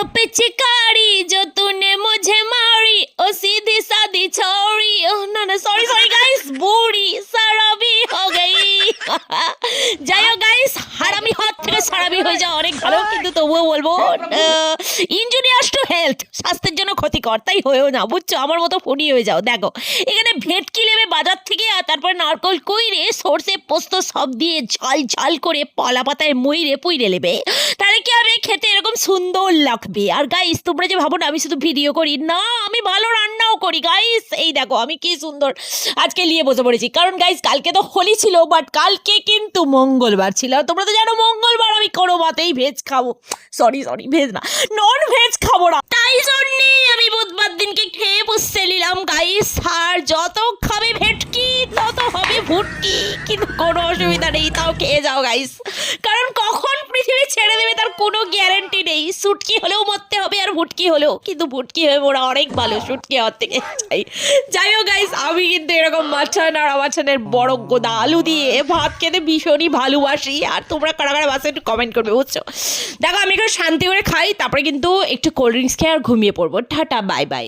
पिचकारी जो तूने मुझे मारी ओ सीधी सादी छोरी ना ना सॉरी सॉरी गाइस बुढ़ी সারাবি हो गई যাই হোক গাইস হারামি হাত থেকে সারাবি হয়ে যাওয়া অনেক ভালো কিন্তু তবুও বলবো ইনজুরিয়াস টু হেলথ স্বাস্থ্যের জন্য ক্ষতিকর তাই হয়েও না বুঝছো আমার মতো ফুডি হয়ে যাও দেখো এখানে ভেটকি নেবে বাজার থেকে আর তারপর নারকল কুইরে সরষে পোস্ত সব দিয়ে ঝাল ঝাল করে পলা পাতায় মুইরে পুইরে নেবে তাহলে কি হবে খেতে এরকম সুন্দর লাগবে আর গাইস তোমরা যে ভাবো না আমি শুধু ভিডিও করি না আমি ভালো রান্নাও করি গাইস এই দেখো আমি কি সুন্দর আজকে নিয়ে বসে পড়েছি কারণ গাইস কালকে তো হোলি ছিল বাট কালকে কিন্তু মঙ্গলবার ছিল তোমরা তো জানো মঙ্গলবার আমি কোনো মতেই ভেজ খাবো সরি ভেজ না নন ভেজ খাবো না তাই জন্যই আমি বুধবার দিনকে খেয়ে বসে নিলাম গাইস আর যত খাবে ভেটকি তত হবে ভুটকি কিন্তু কোনো অসুবিধা নেই তাও খেয়ে যাও গাইস কারণ কখন পৃথিবী ছেড়ে দেবে তার কোনো গ্যারান্টি নেই শুটকি হলেও মরতে হবে আর ভুটকি হলেও কিন্তু ভুটকি হয়ে মোরা অনেক ভালো শুটকি হওয়ার থেকে যাই হোক গাইস আমি কিন্তু এরকম মাছান আর মাছানের বড় গোদা আলু দিয়ে ভাত খেতে ভীষণই ভালোবাসি আর তোমরা কারা কারা বাসে একটু কমেন্ট করবে বুঝছো দেখো আমি একটু শান্তি করে খাই তারপরে কিন্তু একটু কোল্ড ড্রিঙ্কস খেয়ে আর ঘুমিয়ে পড়বো টাটা বাই বাই